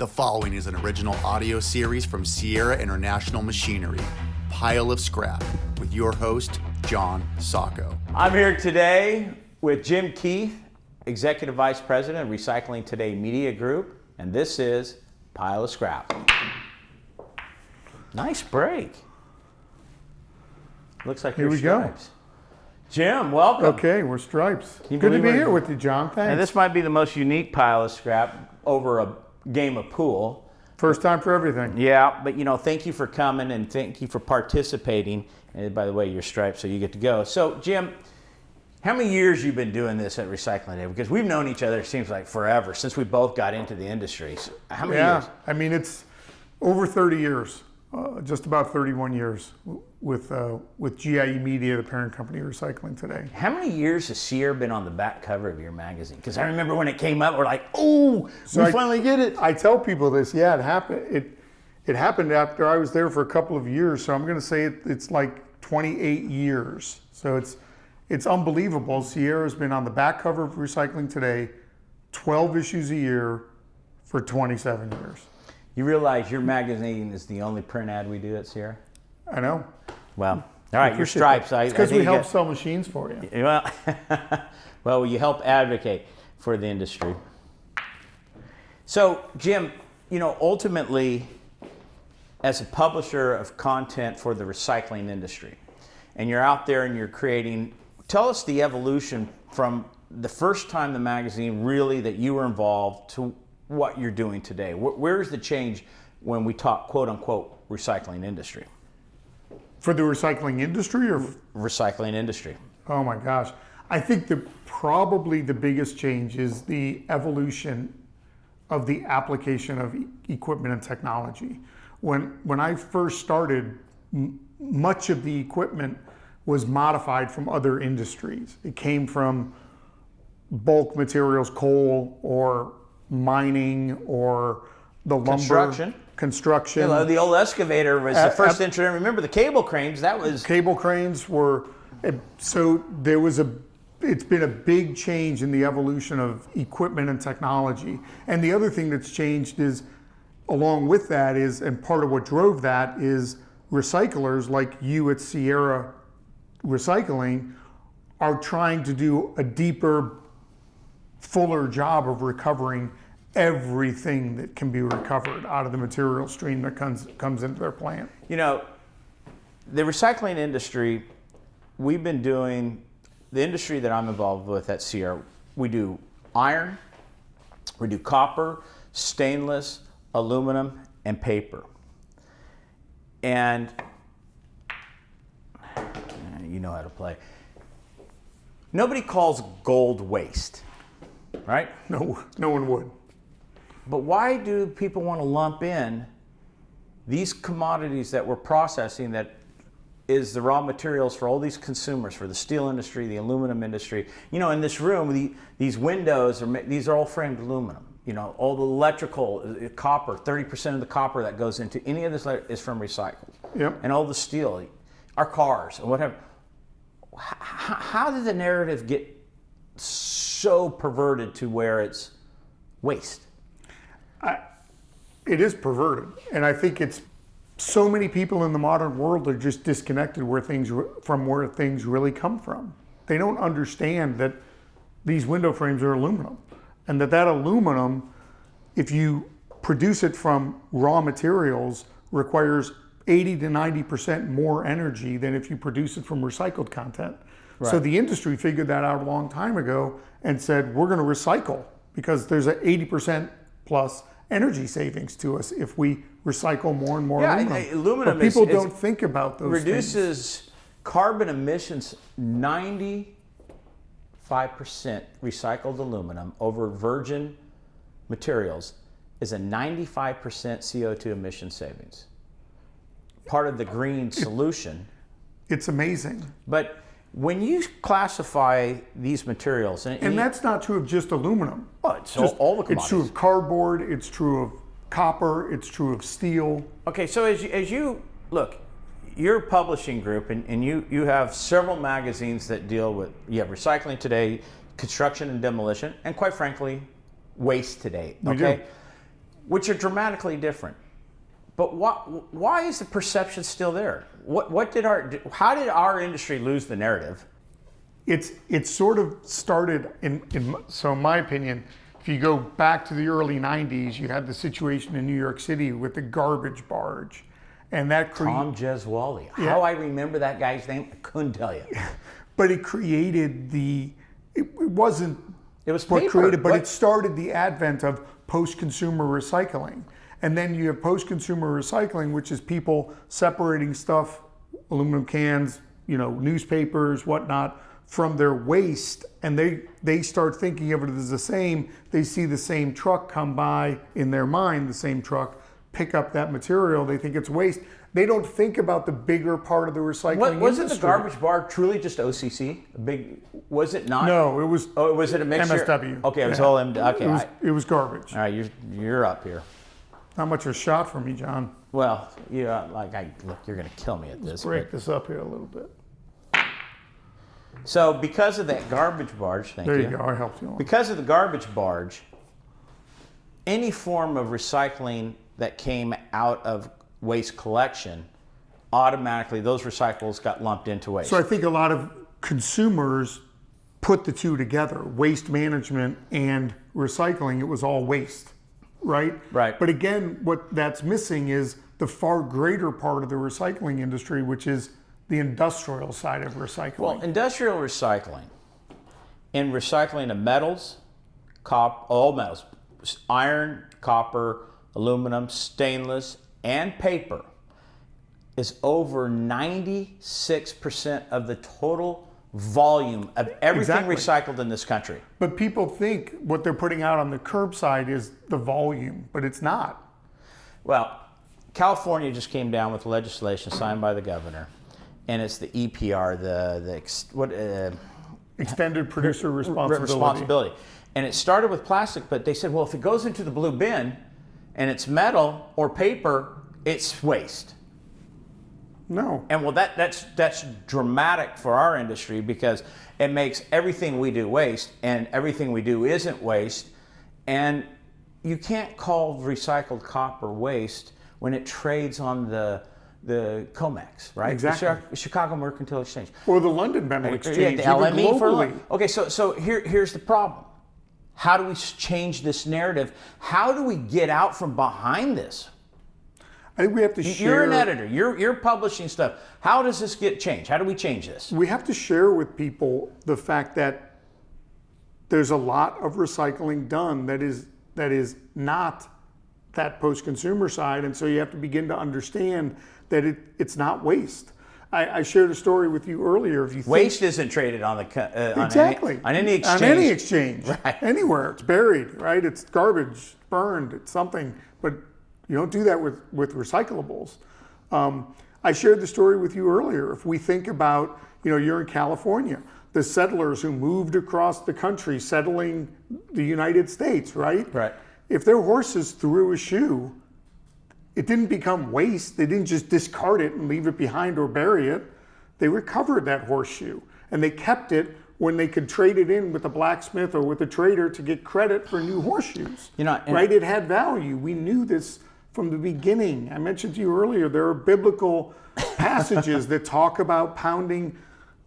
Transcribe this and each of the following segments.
The following is an original audio series from Sierra International Machinery, Pile of Scrap, with your host, John Sacco. I'm here today with Jim Keefe, Executive Vice President of Recycling Today Media Group, and this is Pile of Scrap. Nice break. Looks like Here you're we Stripes. Jim, welcome. Okay, we're Stripes. you Good to believe be we're- here with you, John. Thanks. And this might be the most unique Pile of Scrap over a game of pool. First time for everything. Yeah, but thank you for coming and thank you for participating. And by the way, you're Stripes, so you get to go. So, Jim, how many years you been doing this at Recycling Day? Because we've known each other, it seems like forever, since we both got into the industry. So how many years? I mean, it's over 30 years, just about 31 years with GIE Media, the parent company of Recycling Today. How many years has Sierra been on the back cover of your magazine? Because I remember when it came up, we're like, oh, we finally get it. I tell people this, yeah, it happened. It happened after I was there for a couple of years, so I'm going to say it's like 28 years. So it's unbelievable. Sierra's been on the back cover of Recycling Today, 12 issues a year for 27 years. You realize your magazine is the only print ad we do at Sierra? I know. Well, all right, you're Stripes. It's because we help sell machines for you. Well, you help advocate for the industry. So, Jim, ultimately, as a publisher of content for the recycling industry, and you're out there and you're creating, tell us the evolution from the first time the magazine really that you were involved to what you're doing today. Where's the change when we talk quote unquote recycling industry? For the recycling industry or? Recycling industry. Oh my gosh. I think probably the biggest change is the evolution of the application of equipment and technology. When I first started, much of the equipment was modified from other industries. It came from bulk materials, coal or mining or the lumber. Construction. The old excavator was the first introduction. Remember the cable cranes? That was cable cranes were. So it's been a big change in the evolution of equipment and technology. And the other thing that's changed is, along with that and part of what drove that is recyclers like you at Sierra Recycling are trying to do a deeper, fuller job of recovering everything that can be recovered out of the material stream that comes into their plant. The recycling industry, we've been doing, the industry that I'm involved with at Sierra, we do iron, we do copper, stainless, aluminum, and paper. And you know how to play. Nobody calls gold waste, right? No one would. But why do people want to lump in these commodities that we're processing that is the raw materials for all these consumers, for the steel industry, the aluminum industry? In this room, these windows, these are all framed aluminum. All the electrical, copper, 30% of the copper that goes into any of this is from recycled. Yep. And all the steel, our cars, and whatever. How did the narrative get so perverted to where it's waste? It is perverted, and I think it's so many people in the modern world are just disconnected from where things really come from. They don't understand that these window frames are aluminum, and that aluminum, if you produce it from raw materials, requires 80 to 90% more energy than if you produce it from recycled content. Right. So the industry figured that out a long time ago and said, we're going to recycle because there's an 80% plus energy savings to us if we recycle more and more aluminum. Aluminum but people don't think about those reduces things. Carbon emissions 95% recycled aluminum over virgin materials is a 95% CO2 emission savings. Part of the green solution. It's amazing. But when you classify these materials, and that's not true of just aluminum. Oh, it's all the commodities. It's true of cardboard. It's true of copper. It's true of steel. Okay, so as you look, you're a publishing group, and you have several magazines that deal with. You have Recycling Today, Construction and Demolition, and quite frankly, Waste Today. Okay, which are dramatically different. But why is the perception still there? How did our industry lose the narrative? It's sort of started so in my opinion, if you go back to the early 90s, you had the situation in New York City with the garbage barge. And that Tom Jeswali. Yeah. How I remember that guy's name, I couldn't tell you. But it created it wasn't It was what paper. created, but it started the advent of post-consumer recycling. And then you have post-consumer recycling, which is people separating stuff, aluminum cans, newspapers, whatnot, from their waste, and they start thinking of it as the same. They see the same truck come by in their mind, the same truck, pick up that material. They think it's waste. They don't think about the bigger part of the recycling Wasn't industry. the garbage bar truly just OCC? Was it not? No, it was. Oh, was it a mixture? MSW. Okay, it was all MSW. Okay, It was garbage. all right, you're up here. Not much of a shot for me, John. Well, look, you're going to kill me at this. Break this up here a little bit. So because of that garbage barge, There you go. I helped you along. Because of the garbage barge, any form of recycling that came out of waste collection, automatically those recyclables got lumped into waste. So I think a lot of consumers put the two together, waste management and recycling. It was all waste, right? Right. But again, what that's missing is the far greater part of the recycling industry, which is the industrial side of recycling. Well, industrial recycling, in recycling of metals, all metals, iron, copper, aluminum, stainless, and paper, is over 96% of the total volume of everything Exactly. recycled in this country. But people think what they're putting out on the curbside is the volume, but it's not. Well, California just came down with legislation signed by the governor, and it's the EPR, Extended producer responsibility. And it started with plastic, but they said, well, if it goes into the blue bin and it's metal or paper, it's waste. No. And well, that's dramatic for our industry because it makes everything we do waste, and everything we do isn't waste. And you can't call recycled copper waste when it trades on the COMEX, right? Exactly. The Chicago Mercantile Exchange. Or the London Metal Exchange, the LME even for globally. Okay, so here's the problem. How do we change this narrative? How do we get out from behind this? I think we have to share. You're an editor. You're publishing stuff. How does this get changed? How do we change this? We have to share with people the fact that there's a lot of recycling done that is not that post-consumer side, and so you have to begin to understand that it's not waste. I shared a story with you earlier. If you Waste isn't traded on the exactly on any exchange. on any exchange, Right. anywhere. It's buried, right? It's garbage, burned, it's something, but you don't do that with recyclables. I shared the story with you earlier. If we think about, you're in California, the settlers who moved across the country, settling the United States, right? Right. If their horses threw a shoe, it didn't become waste. They didn't just discard it and leave it behind or bury it. They recovered that horseshoe, and they kept it when they could trade it in with a blacksmith or with a trader to get credit for new horseshoes. Right? It had value. We knew this from the beginning. I mentioned to you earlier, there are biblical passages that talk about pounding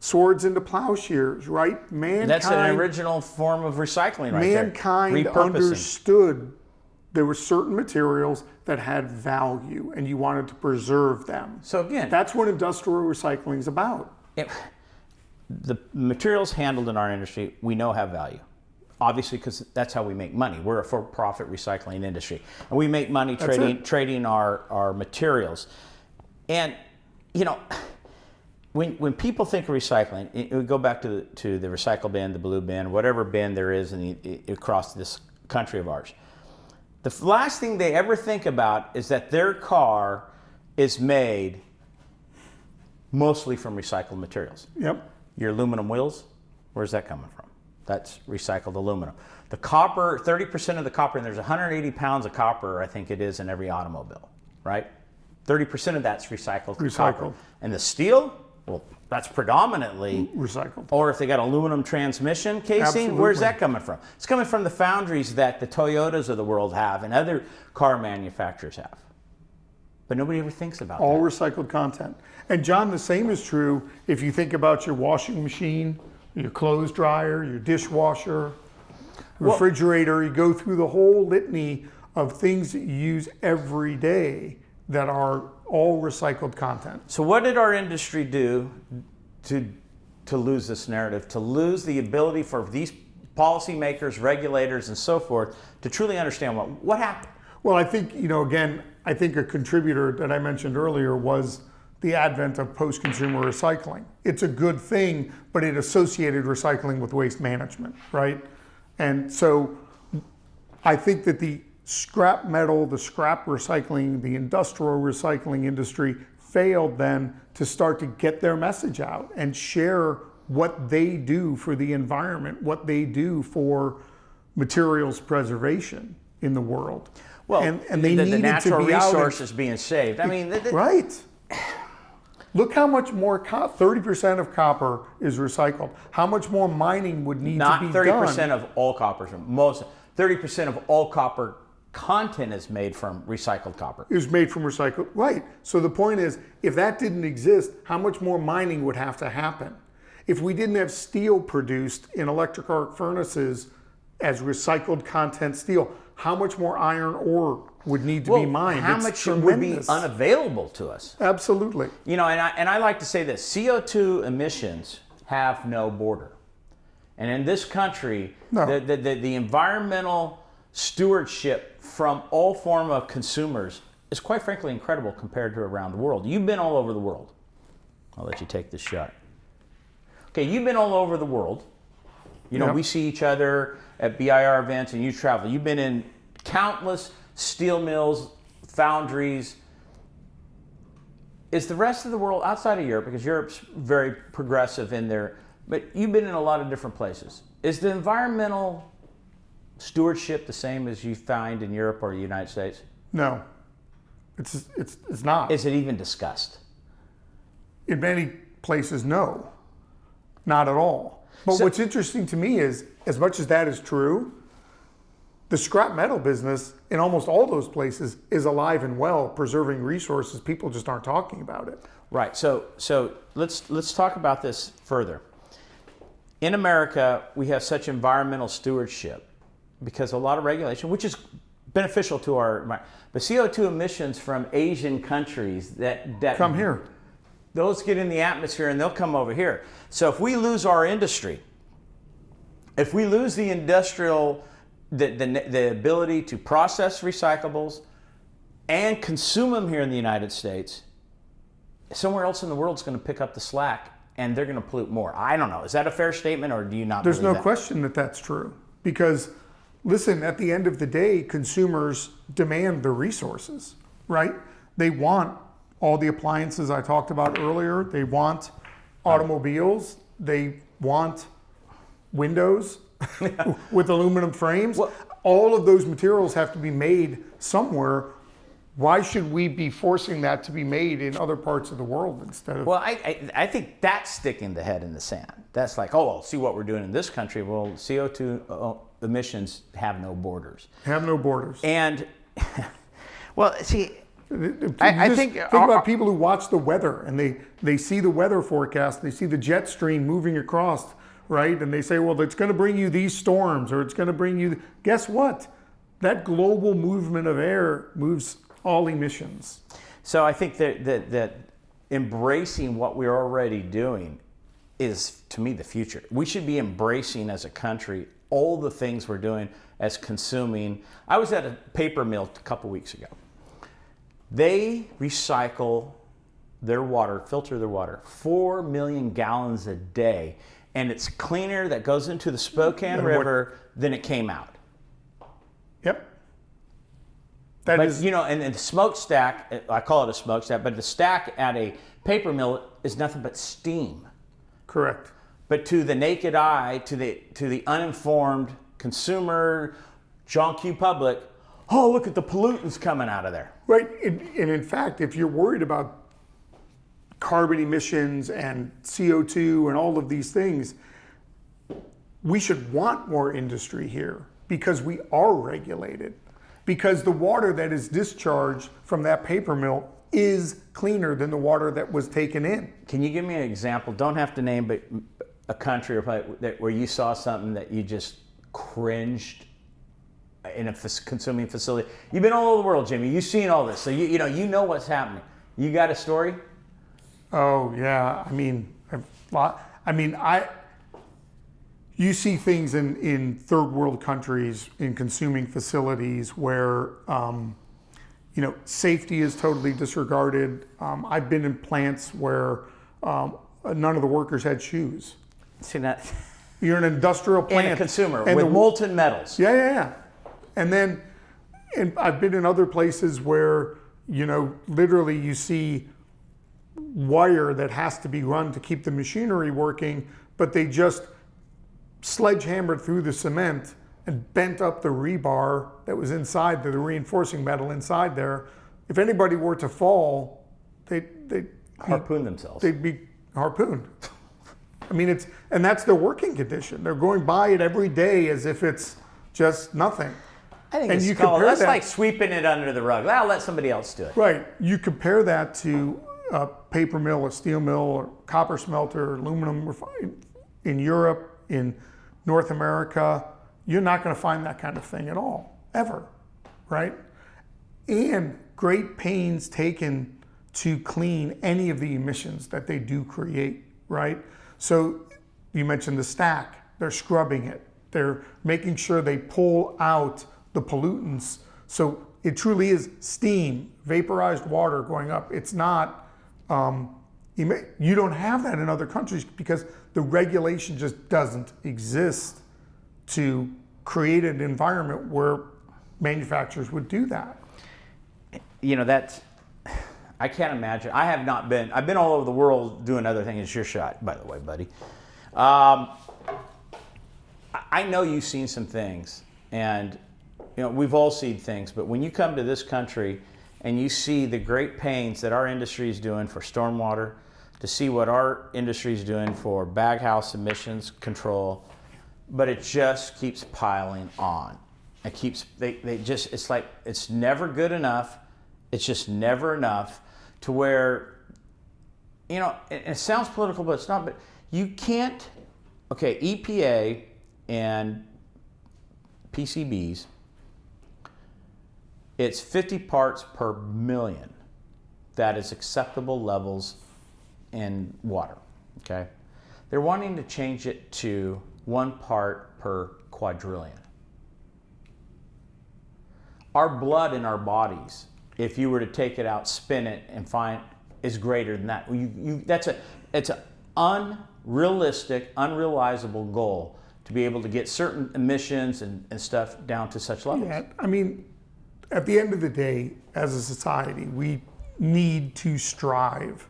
swords into plowshares, right? That's an original form of recycling right there. Mankind understood there were certain materials that had value and you wanted to preserve them. So again, that's what industrial recycling is about. The materials handled in our industry, we know have value. Obviously, because that's how we make money. We're a for-profit recycling industry. And we make money trading our materials. And, when people think of recycling, we go back to the recycle bin, the blue bin, whatever bin there is across this country of ours. The last thing they ever think about is that their car is made mostly from recycled materials. Yep. Your aluminum wheels, where's that coming from? That's recycled aluminum. The copper, 30% of the copper, and there's 180 pounds of copper, I think it is, in every automobile, right? 30% of that's recycled copper. And the steel, well, that's predominantly recycled. Or if they got aluminum transmission casing, Absolutely. where's that coming from? It's coming from the foundries that the Toyotas of the world have and other car manufacturers have. But nobody ever thinks about All that. recycled content. And John, the same is true if you think about your washing machine, your clothes dryer, your dishwasher, refrigerator. You go through the whole litany of things that you use every day that are all recycled content. So what did our industry do to lose this narrative, to lose the ability for these policymakers, regulators, and so forth to truly understand what happened? Well, I think, again, I think a contributor that I mentioned earlier was the advent of post-consumer recycling. It's a good thing, but it associated recycling with waste management, right? And so I think that the scrap metal, the scrap recycling, the industrial recycling industry failed then to start to get their message out and share what they do for the environment, what they do for materials preservation in the world. Well, and they the needed natural to be resources being saved. I mean, right. Look how much more 30% of copper is recycled. How much more mining would need to be done? Not 30% of all copper. 30% of all copper content is made from recycled copper. Is made from recycled, right. So the point is, if that didn't exist, how much more mining would have to happen? If we didn't have steel produced in electric arc furnaces as recycled content steel, how much more iron ore would need to be mined? How much would be unavailable to us? Absolutely. And I like to say this, CO2 emissions have no border. And in this country, the environmental stewardship from all form of consumers is quite frankly incredible compared to around the world. You've been all over the world. I'll let you take this shot. Okay, you've been all over the world. We see each other at BIR events and you travel. You've been in countless steel mills, foundries. Is the rest of the world outside of Europe, because Europe's very progressive in there, but you've been in a lot of different places. Is the environmental stewardship the same as you find in Europe or the United States? No, it's not. Is it even discussed? In many places, no, not at all. But what's interesting to me is, as much as that is true, the scrap metal business in almost all those places is alive and well, preserving resources. People just aren't talking about it. Right. So let's talk about this further. In America, we have such environmental stewardship because a lot of regulation, which is beneficial to our environment. But CO2 emissions from Asian countries that come here, those get in the atmosphere and they'll come over here. So if we lose our industry, if we lose the industrial, the ability to process recyclables and consume them here in the United States, somewhere else in the world is going to pick up the slack and they're going to pollute more. I don't know. Is that a fair statement or do you not believe that? There's no question that that's true. Because, listen, at the end of the day, consumers demand the resources, right? They want all the appliances I talked about earlier. They want automobiles. They want windows with aluminum frames. Well, all of those materials have to be made somewhere. Why should we be forcing that to be made in other parts of the world instead of... Well, I think that's sticking the head in the sand. That's like, oh, well, see what we're doing in this country. Well, CO2 emissions have no borders. Have no borders. And, well, see... I think about people who watch the weather and they see the weather forecast, they see the jet stream moving across, right? And they say, well, it's going to bring you these storms or it's going to bring you... Guess what? That global movement of air moves all emissions. So I think that embracing what we're already doing is, to me, the future. We should be embracing as a country all the things we're doing as consuming. I was at a paper mill a couple weeks ago. They recycle their water, filter their water, 4 million gallons a day, and it's cleaner that goes into the Spokane River than it came out. Yep. And the smokestack, I call it a smokestack, but the stack at a paper mill is nothing but steam. Correct. But to the naked eye, to the uninformed consumer, John Q. public, oh, look at the pollutants coming out of there. Right, and in fact, if you're worried about carbon emissions and CO2 and all of these things, we should want more industry here because we are regulated. Because the water that is discharged from that paper mill is cleaner than the water that was taken in. Can you give me an example? Don't have to name, but a country or where you saw something that you just cringed in a consuming facility. You've been all over the world, Jimmy. You've seen all this, so you know what's happening. You got a story? Oh yeah, you see things in third world countries, in consuming facilities where safety is totally disregarded. I've been in plants where none of the workers had shoes. See that? You're an industrial plant. And a consumer with molten metals. Yeah. And I've been in other places where, literally you see wire that has to be run to keep the machinery working, but they just sledgehammered through the cement and bent up the rebar that was inside the reinforcing metal inside there. If anybody were to fall, they'd harpoon themselves. They'd be harpooned. And that's their working condition. They're going by it every day as if it's just nothing. I think that's like sweeping it under the rug. I'll let somebody else do it. Right. You compare that to a paper mill, a steel mill, or copper smelter, aluminum in Europe, in North America. You're not going to find that kind of thing at all, ever, right? And great pains taken to clean any of the emissions that they do create, right? So you mentioned the stack. They're scrubbing it. They're making sure they pull out the pollutants. So it truly is steam, vaporized water going up. It's not, you don't have that in other countries because the regulation just doesn't exist to create an environment where manufacturers would do that. I can't imagine. I've been all over the world doing other things. It's your shot, by the way, buddy. I know you've seen some things, and we've all seen things, but when you come to this country and you see the great pains that our industry is doing for stormwater, to see what our industry is doing for baghouse emissions control, but it just keeps piling on. It's like it's never good enough. It's just never enough to where, it sounds political, but it's not, but you can't, EPA and PCBs, it's 50 parts per million. That is acceptable levels in water, okay? They're wanting to change it to 1 part per quadrillion. Our blood in our bodies, if you were to take it out, spin it, and find, is greater than that. It's an unrealistic, unrealizable goal to be able to get certain emissions and stuff down to such levels. Yeah, at the end of the day, as a society, we need to strive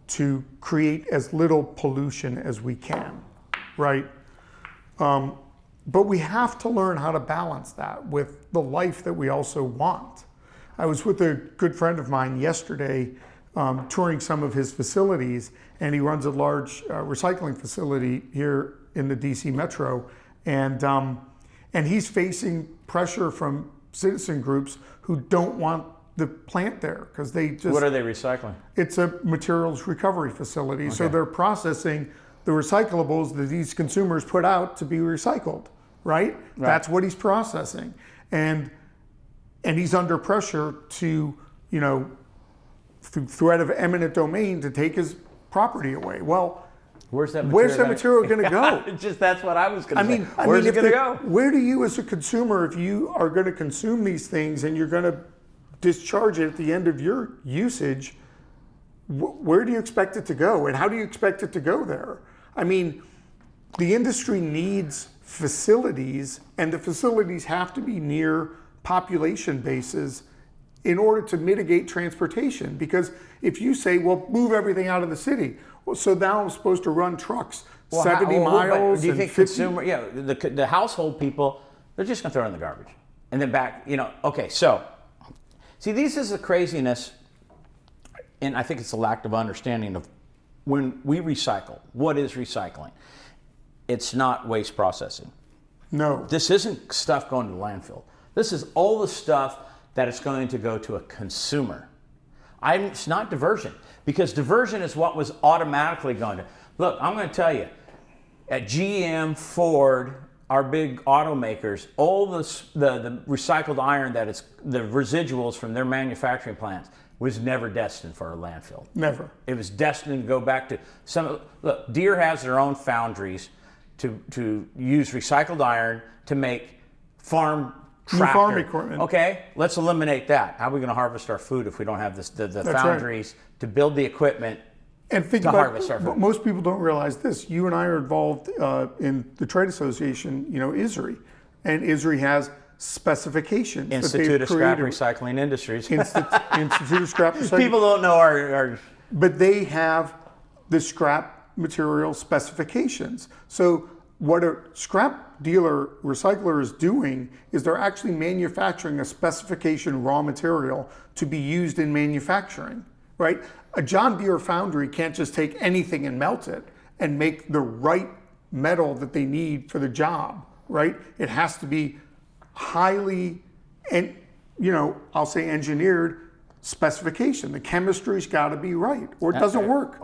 to create as little pollution as we can, right? But we have to learn how to balance that with the life that we also want. I was with a good friend of mine yesterday touring some of his facilities, and he runs a large recycling facility here in the DC Metro, and he's facing pressure from citizen groups who don't want the plant there because they just... What are they recycling? It's a materials recovery facility, okay. So they're processing the recyclables that these consumers put out to be recycled, right? That's what he's processing, and he's under pressure to, through threat of eminent domain, to take his property away. Well, where's that material going to go? That's what I was going to say. Where's it going to go? Where do you, as a consumer, if you are going to consume these things and you're going to discharge it at the end of your usage, where do you expect it to go? And how do you expect it to go there? The industry needs facilities, and the facilities have to be near population bases in order to mitigate transportation. Because if you say, well, move everything out of the city, well, so now I'm supposed to run trucks 70 miles. Do you think the household people, they're just going to throw it in the garbage and then back? Okay. So, see, this is the craziness, and I think it's a lack of understanding of when we recycle, what is recycling? It's not waste processing. No. This isn't stuff going to the landfill. This is all the stuff that is going to go to a consumer. It's not diversion, because diversion is what was automatically going to. Look, I'm going to tell you, at GM, Ford, our big automakers, all the recycled iron that is the residuals from their manufacturing plants was never destined for a landfill. Never. It was destined to go back to some. Look, Deere has their own foundries to use recycled iron to make farm equipment. Okay, let's eliminate that. How are we going to harvest our food if we don't have the foundries to build the equipment and think to about, harvest our food? Most people don't realize this. You and I are involved in the trade association, ISRI, and ISRI has specifications. Institute of Scrap Recycling Industries. Institute of Scrap Recycling. People don't know our. But they have the scrap material specifications. So what a scrap dealer recycler is doing is they're actually manufacturing a specification raw material to be used in manufacturing, right? A John Deere foundry can't just take anything and melt it and make the right metal that they need for the job, right? It has to be highly, and I'll say engineered specification. The chemistry's got to be right, or it doesn't work.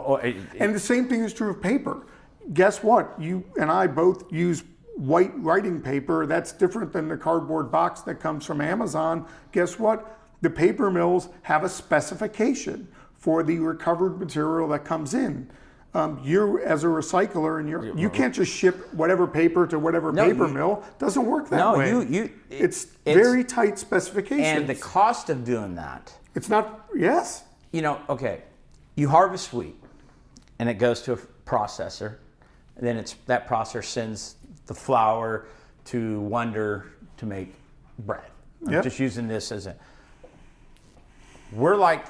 And the same thing is true of paper. Guess what? You and I both use white writing paper. That's different than the cardboard box that comes from Amazon. Guess what? The paper mills have a specification for the recovered material that comes in. You, as a recycler, and you can't just ship whatever paper to whatever paper mill. Doesn't work that way. It's very tight specifications. And the cost of doing that. It's not. Yes. Okay, you harvest wheat, and it goes to a processor. And then that processor sends the flour to Wonder to make bread. I'm just using this as we're like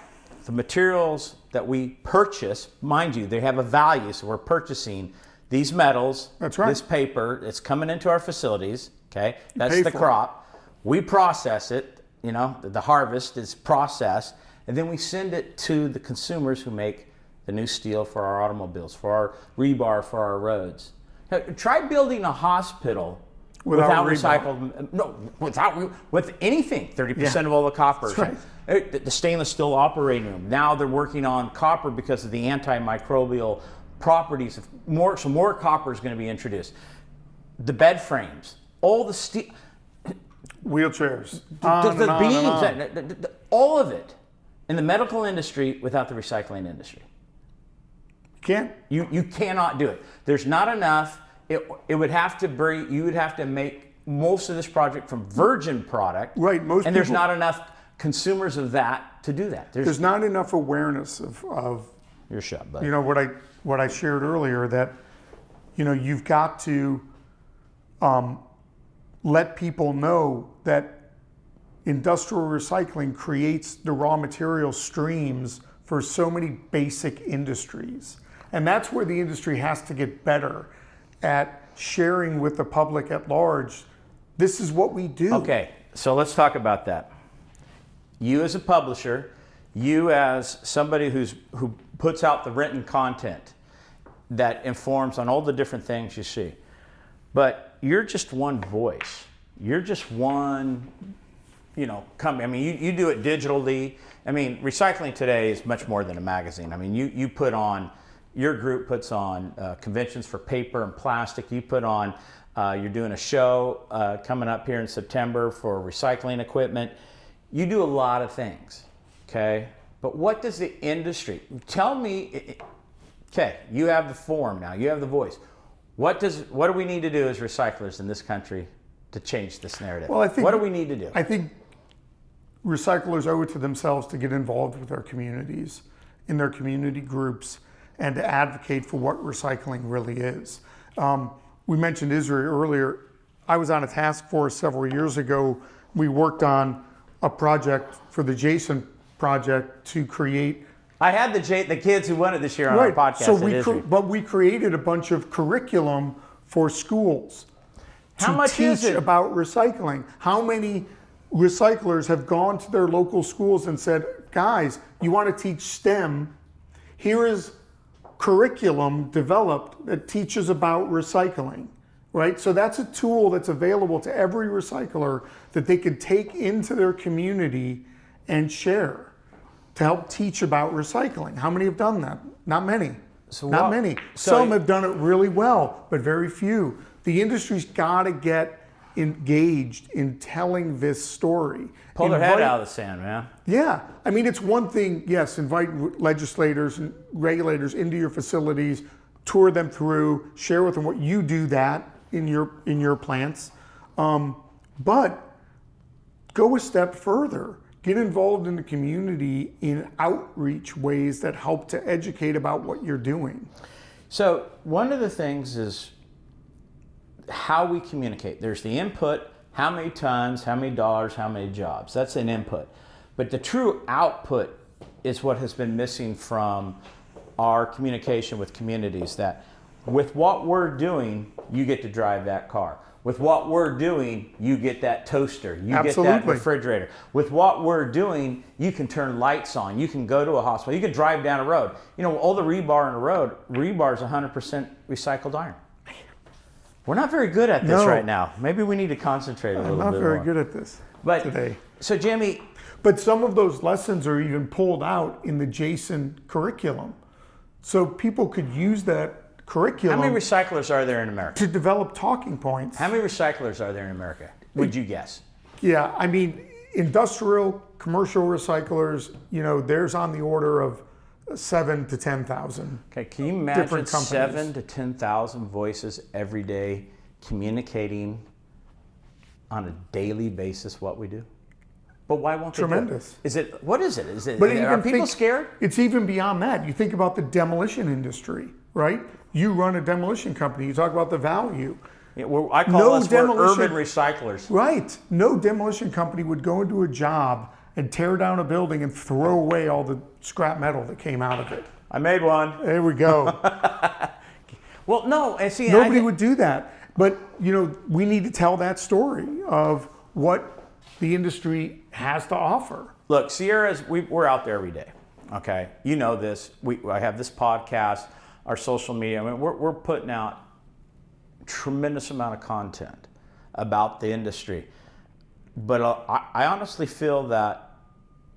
the materials that we purchase, mind you, they have a value, so we're purchasing these metals, that's right, this paper, it's coming into our facilities, okay? That's the crop. We process it, the harvest is processed, and then we send it to the consumers who make the new steel for our automobiles, for our rebar, for our roads. Now, try building a hospital without recycled, with anything, 30% of all the copper. That's right. The stainless steel operating room. Now they're working on copper because of the antimicrobial properties. So more copper is going to be introduced. The bed frames, all the steel. Wheelchairs. The beams, all of it in the medical industry without the recycling industry. You cannot do it. There's not enough. It would have to bring. You would have to make most of this project from virgin product. Right. And there's not enough consumers of that to do that. There's not enough awareness of your shop, buddy. What I shared earlier, that you've got to let people know that industrial recycling creates the raw material streams for so many basic industries. And that's where the industry has to get better at sharing with the public at large. This is what we do. Okay, so let's talk about that. You as a publisher, you as somebody who puts out the written content that informs on all the different things you see. But you're just one voice. You're just one, company. I mean, you do it digitally. I mean, recycling today is much more than a magazine. I mean, you put on, your group puts on conventions for paper and plastic. You put on, you're doing a show coming up here in September for recycling equipment. You do a lot of things, okay? But what does the industry, tell me, okay, you have the forum now, you have the voice. What do we need to do as recyclers in this country to change this narrative? Well, what do we need to do? I think recyclers owe it to themselves to get involved with their communities, in their community groups, and to advocate for what recycling really is. We mentioned ISRI earlier. I was on a task force several years ago. We worked on a project for the Jason Project to create. I had the kids who won it this year on our podcast. So we created a bunch of curriculum for schools to teach about recycling. How many recyclers have gone to their local schools and said, guys, you want to teach STEM? Here is curriculum developed that teaches about recycling, right? So that's a tool that's available to every recycler that they could take into their community and share to help teach about recycling. How many have done that? Not many. Not many. Some have done it really well, but very few. The industry's got to get engaged in telling this story. Pull their head out of the sand, man. Yeah. I mean, it's one thing, yes, invite legislators and regulators into your facilities, tour them through, share with them what you do that in your plants. But go a step further. Get involved in the community in outreach ways that help to educate about what you're doing. So one of the things is how we communicate. There's the input, how many tons, how many dollars, how many jobs. That's an input. But the true output is what has been missing from our communication with communities, that with what we're doing, you get to drive that car. With what we're doing, you get that toaster, you get that refrigerator. With what we're doing, you can turn lights on, you can go to a hospital, you can drive down a road. You know, all the rebar in the road, rebar is 100% recycled iron. We're not very good at this right now. Maybe we need to concentrate a little bit more. I'm not very good at this today. So Jamie. But some of those lessons are even pulled out in the Jason curriculum. So people could use that curriculum. How many recyclers are there in America? To develop talking points. How many recyclers are there in America, would you guess? Yeah, I mean, industrial, commercial recyclers, you know, there's on the order of 7,000 to 10,000. Okay, can you imagine 7,000 to 10,000 voices every day communicating on a daily basis what we do? But why won't they do it? Tremendous. Is it, what is it? Is it, But are people scared? It's even beyond that. You think about the demolition industry, right? You run a demolition company, you talk about the value. Yeah, I call us urban recyclers. Right. No demolition company would go into a job and tear down a building and throw away all the scrap metal that came out of it. I made one. There we go. Well, no, and see, nobody would do that. But, you know, we need to tell that story of what the industry has to offer. Look, Sierra's, we're out there every day, okay? You know this. I have this podcast, our social media. I mean, we're putting out a tremendous amount of content about the industry. But I honestly feel that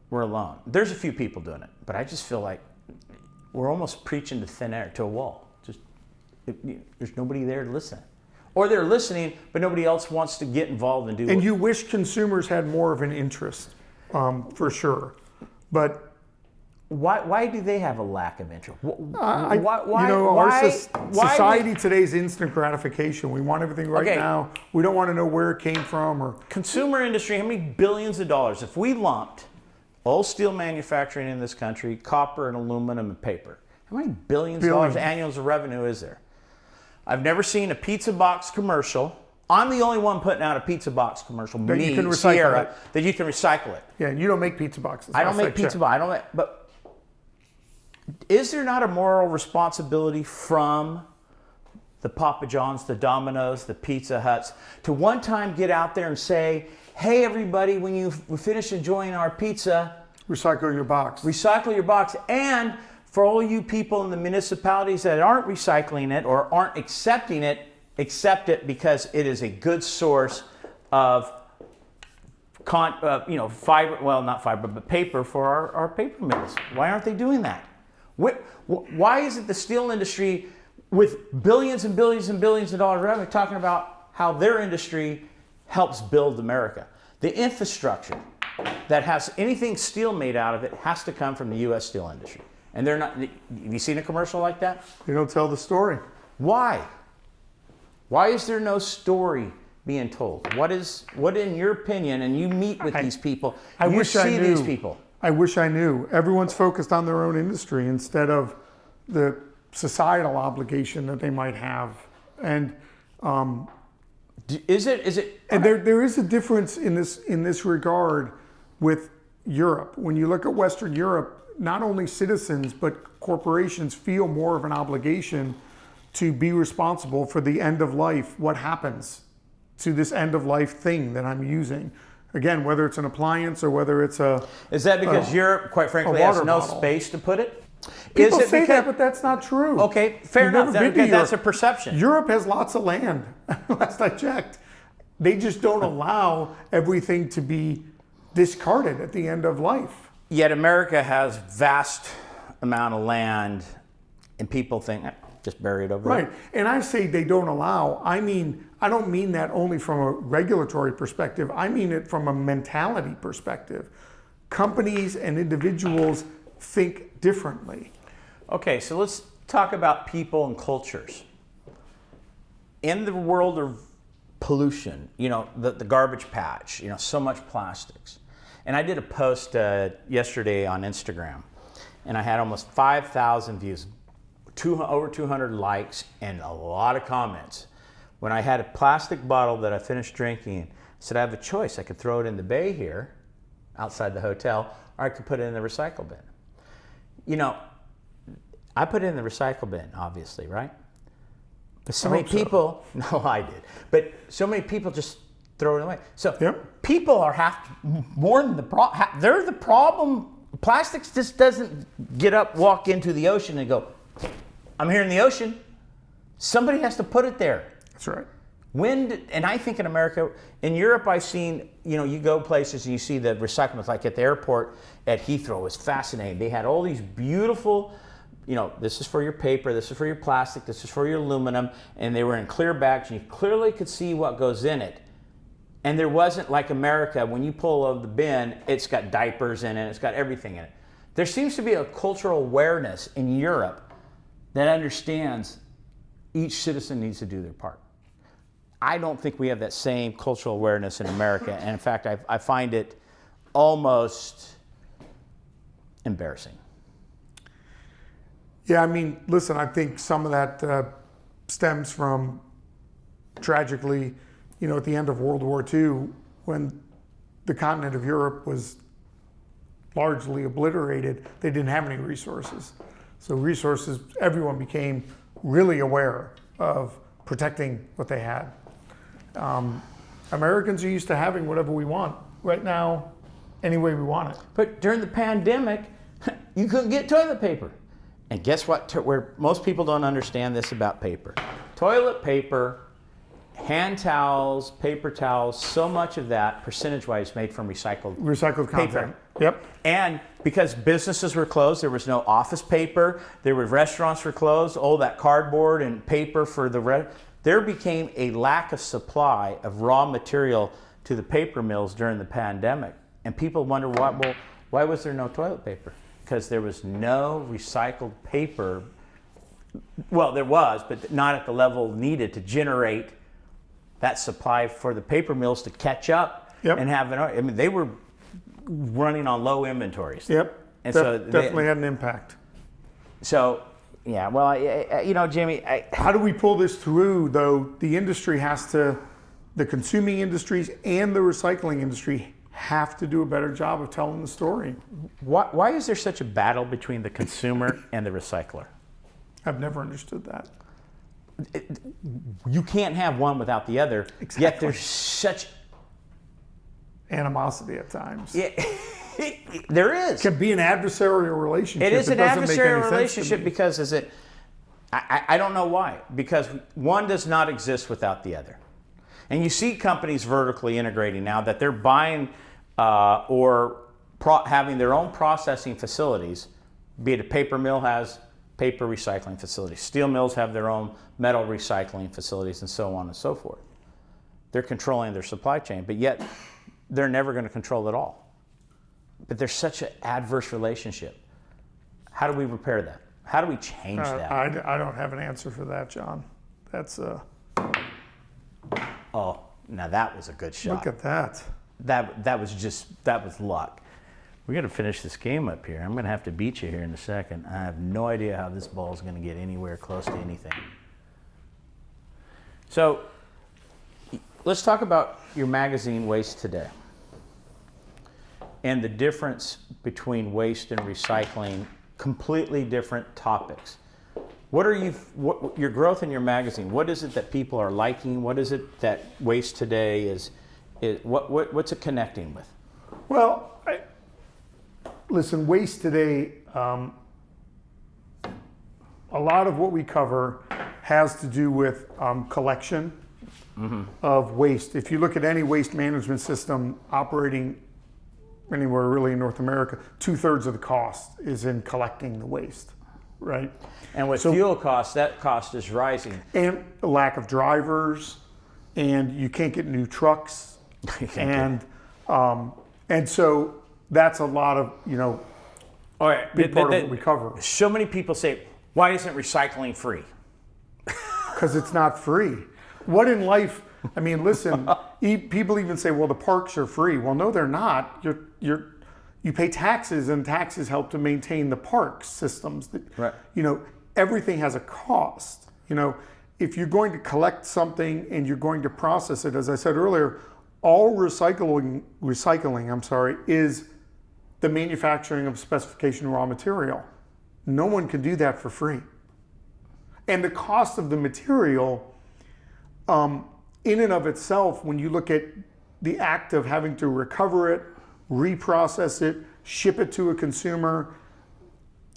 we're alone. There's a few people doing it, but I just feel like we're almost preaching to thin air, to a wall. There's nobody there to listen. Or they're listening, but nobody else wants to get involved and do. And you wish consumers had more of an interest, for sure. But why do they have a lack of interest? Society today is instant gratification. We want everything right now. We don't want to know where it came from. Or consumer industry, how many billions of dollars? If we lumped all steel manufacturing in this country, copper and aluminum and paper, how many billions of dollars annuals of revenue is there? I've never seen a pizza box commercial. I'm the only one putting out a pizza box commercial, Sierra, that you can recycle it. Yeah, you don't make pizza boxes. I don't make pizza boxes. But is there not a moral responsibility from the Papa John's, the Domino's, the Pizza Huts, to one time get out there and say, hey, everybody, when you finish enjoying our pizza, recycle your box. Recycle your box. And for all you people in the municipalities that aren't recycling it or aren't accepting it, accept it because it is a good source of fiber, well, not fiber, but paper for our paper mills. Why aren't they doing that? Why is it the steel industry with billions and billions and billions of dollars revenue talking about how their industry helps build America? The infrastructure that has anything steel made out of it has to come from the U.S. steel industry. And they're not. Have you seen a commercial like that? They don't tell the story. Why? Why is there no story being told? What in your opinion, and you meet with these people, you see these people. I wish I knew. Everyone's focused on their own industry instead of the societal obligation that they might have. And is it? And there is a difference in this regard with Europe. When you look at Western Europe, not only citizens but corporations feel more of an obligation to be responsible for the end of life. What happens to this end of life thing that I'm using? Again, whether it's an appliance or whether it's a... Is that because Europe, quite frankly, has no space to put it? People say that, but that's not true. Okay, fair You've enough. never been to That's a Europe. perception. Europe has lots of land. Last I checked, they just don't allow everything to be discarded at the end of life. Yet America has vast amount of land, and people think, just bury it over Right. there. And I say they don't allow, I don't mean that only from a regulatory perspective, I mean it from a mentality perspective. Companies and individuals think differently. Okay, so let's talk about people and cultures. In the world of pollution, the garbage patch, so much plastics. And I did a post yesterday on Instagram, and I had almost 5,000 views, over 200 likes, and a lot of comments. When I had a plastic bottle that I finished drinking, I said I have a choice. I could throw it in the bay here, outside the hotel, or I could put it in the recycle bin. I put it in the recycle bin, obviously, right? But so many people, no, I did. But so many people just throw it away. So people are more than the problem. They're the problem. Plastics just doesn't get up, walk into the ocean and go, I'm here in the ocean. Somebody has to put it there. That's right. And I think in America, in Europe, I've seen, you go places and you see the recyclables, like at the airport at Heathrow, was fascinating. They had all these beautiful, this is for your paper, this is for your plastic, this is for your aluminum, and they were in clear bags, and you clearly could see what goes in it. And there wasn't like America, when you pull out of the bin, it's got diapers in it, it's got everything in it. There seems to be a cultural awareness in Europe that understands each citizen needs to do their part. I don't think we have that same cultural awareness in America, and in fact, I find it almost embarrassing. Yeah, listen, I think some of that stems from, tragically, at the end of World War II, when the continent of Europe was largely obliterated, they didn't have any resources. So everyone became really aware of protecting what they had. Americans are used to having whatever we want. Right now, any way we want it. But during the pandemic, you couldn't get toilet paper. And guess what? Where most people don't understand this about paper. Toilet paper, hand towels, paper towels, so much of that, percentage-wise, made from recycled content. Paper. Yep. And because businesses were closed, there was no office paper, restaurants were closed, all that cardboard and paper for there became a lack of supply of raw material to the paper mills during the pandemic. And people wonder, why was there no toilet paper? Because there was no recycled paper. Well, there was, but not at the level needed to generate that supply for the paper mills to catch up and have they were running on low inventories. Yep. And definitely had an impact. So, yeah, well, Jimmy, how do we pull this through, though? The industry the consuming industries and the recycling industry have to do a better job of telling the story. Why is there such a battle between the consumer and the recycler? I've never understood that. You can't have one without the other. Exactly. Yet there's such animosity at times. Yeah, there is. It can be an adversarial relationship. It is an adversarial relationship because I don't know why. Because one does not exist without the other. And you see companies vertically integrating now that they're buying having their own processing facilities, be it a paper mill has paper recycling facilities. Steel mills have their own metal recycling facilities and so on and so forth. They're controlling their supply chain, but yet they're never going to control it all. But there's such an adverse relationship. How do we repair that? How do we change that? I don't have an answer for that, John. That's Oh, now that was a good shot. Look at that. That was luck. We got to finish this game up here. I'm going to have to beat you here in a second. I have no idea how this ball is going to get anywhere close to anything. So let's talk about your magazine, Waste Today, and the difference between waste and recycling, completely different topics. What your growth in your magazine? What is it that people are liking? What is it that Waste Today is what's it connecting with? Well, listen, Waste Today a lot of what we cover has to do with collection of waste. If you look at any waste management system operating anywhere really in North America, 2/3 of the cost is in collecting the waste, right? And with fuel costs, that cost is rising. And the lack of drivers, and you can't get new trucks. And so that's a lot of, All right, big part of what we cover. So many people say, why isn't recycling free? Because it's not free. What in life, I mean, listen, people even say, well, the parks are free. Well, no, they're not. You pay taxes, and taxes help to maintain the park systems. Right. Everything has a cost. If you're going to collect something and you're going to process it, as I said earlier, all recycling, is the manufacturing of specification raw material. No one can do that for free. And the cost of the material, in and of itself, when you look at the act of having to recover it, reprocess it, ship it to a consumer,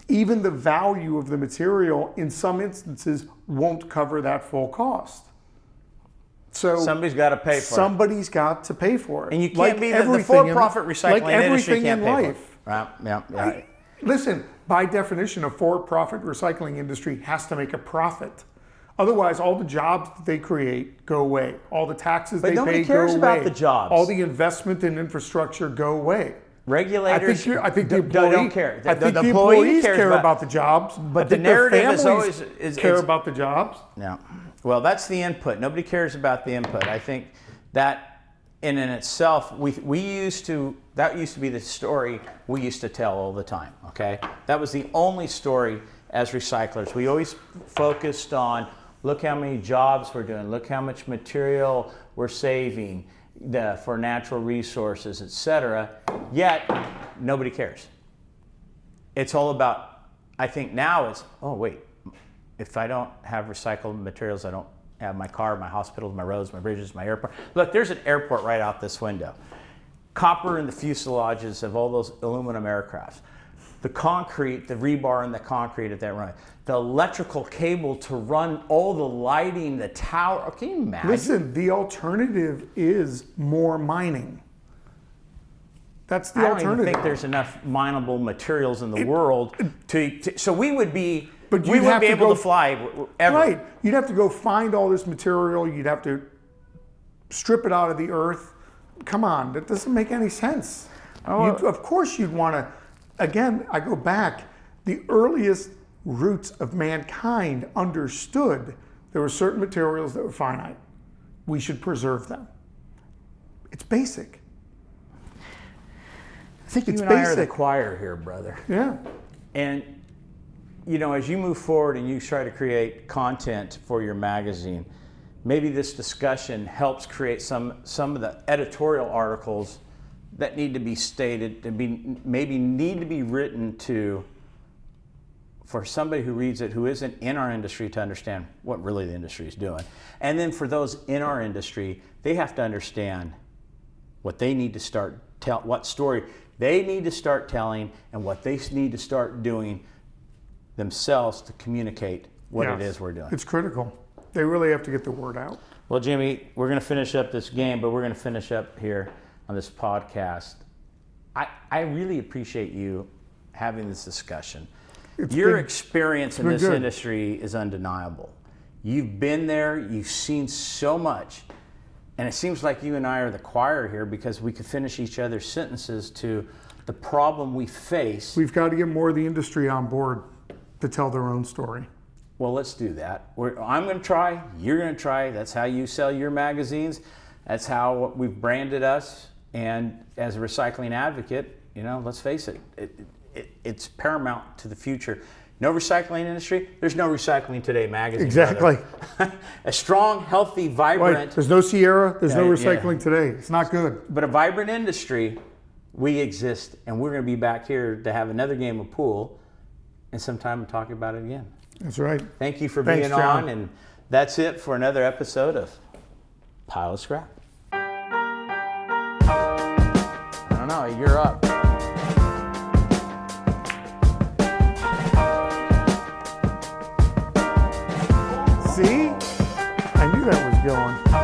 even the value of the material in some instances won't cover that full cost. So somebody's got to pay for it. Somebody's got to pay for it. And you can't be the for-profit recycling industry can't pay for it. Right. Yeah. Listen, by definition, a for-profit recycling industry has to make a profit. Otherwise, all the jobs that they create go away. All the taxes they pay go away. But nobody cares about the jobs. All the investment in infrastructure go away. Regulators I think the don't care. I think the employees care about the jobs, but the narrative is always care about the jobs. Yeah. Well, that's the input. Nobody cares about the input. I think that in itself, that used to be the story we used to tell all the time. Okay, that was the only story as recyclers. We always focused on, look how many jobs we're doing, look how much material we're saving for natural resources, etc. Yet nobody cares. It's all about, I think now it's, oh wait, if I don't have recycled materials, I don't have my car, my hospitals, my roads, my bridges, my airport. Look, there's an airport right out this window. Copper in the fuselages of all those aluminum aircrafts. The concrete, the rebar and the concrete at that run. The electrical cable to run all the lighting, the tower. Can you imagine? Listen, the alternative is more mining. That's the alternative. I don't even think there's enough mineable materials in the world so we would be, we wouldn't be able to fly ever. Right. You'd have to go find all this material. You'd have to strip it out of the earth. Come on, that doesn't make any sense. Of course you'd want to, again, I go back, the earliest roots of mankind understood there were certain materials that were finite. We should preserve them. It's basic. I think you and I are the choir here, brother. Yeah. And, as you move forward and you try to create content for your magazine, maybe this discussion helps create some of the editorial articles that need to be stated and maybe need to be written for somebody who reads it who isn't in our industry to understand what really the industry is doing. And then for those in our industry, they have to understand what they need to what story they need to start telling and what they need to start doing themselves to communicate what it is we're doing. It's critical. They really have to get the word out. Well, Jimmy, we're going to finish up this game, but we're going to finish up here on this podcast. I really appreciate you having this discussion. Your experience in this industry is undeniable. You've been there, you've seen so much, and it seems like you and I are the choir here because we could finish each other's sentences to the problem we face. We've got to get more of the industry on board to tell their own story. Well, let's do that. I'm going to try, you're going to try. That's how you sell your magazines. That's how we've branded us. And as a recycling advocate, let's face it, it's paramount to the future. No recycling industry, there's no Recycling Today magazine. Exactly. A strong, healthy, vibrant. Right. There's no Sierra, there's no Recycling Today. It's not good. But a vibrant industry, we exist, and we're going to be back here to have another game of pool and sometime talk about it again. That's right. Thank you for being on, and that's it for another episode of Pile of Scrap. I don't know, you're up. going.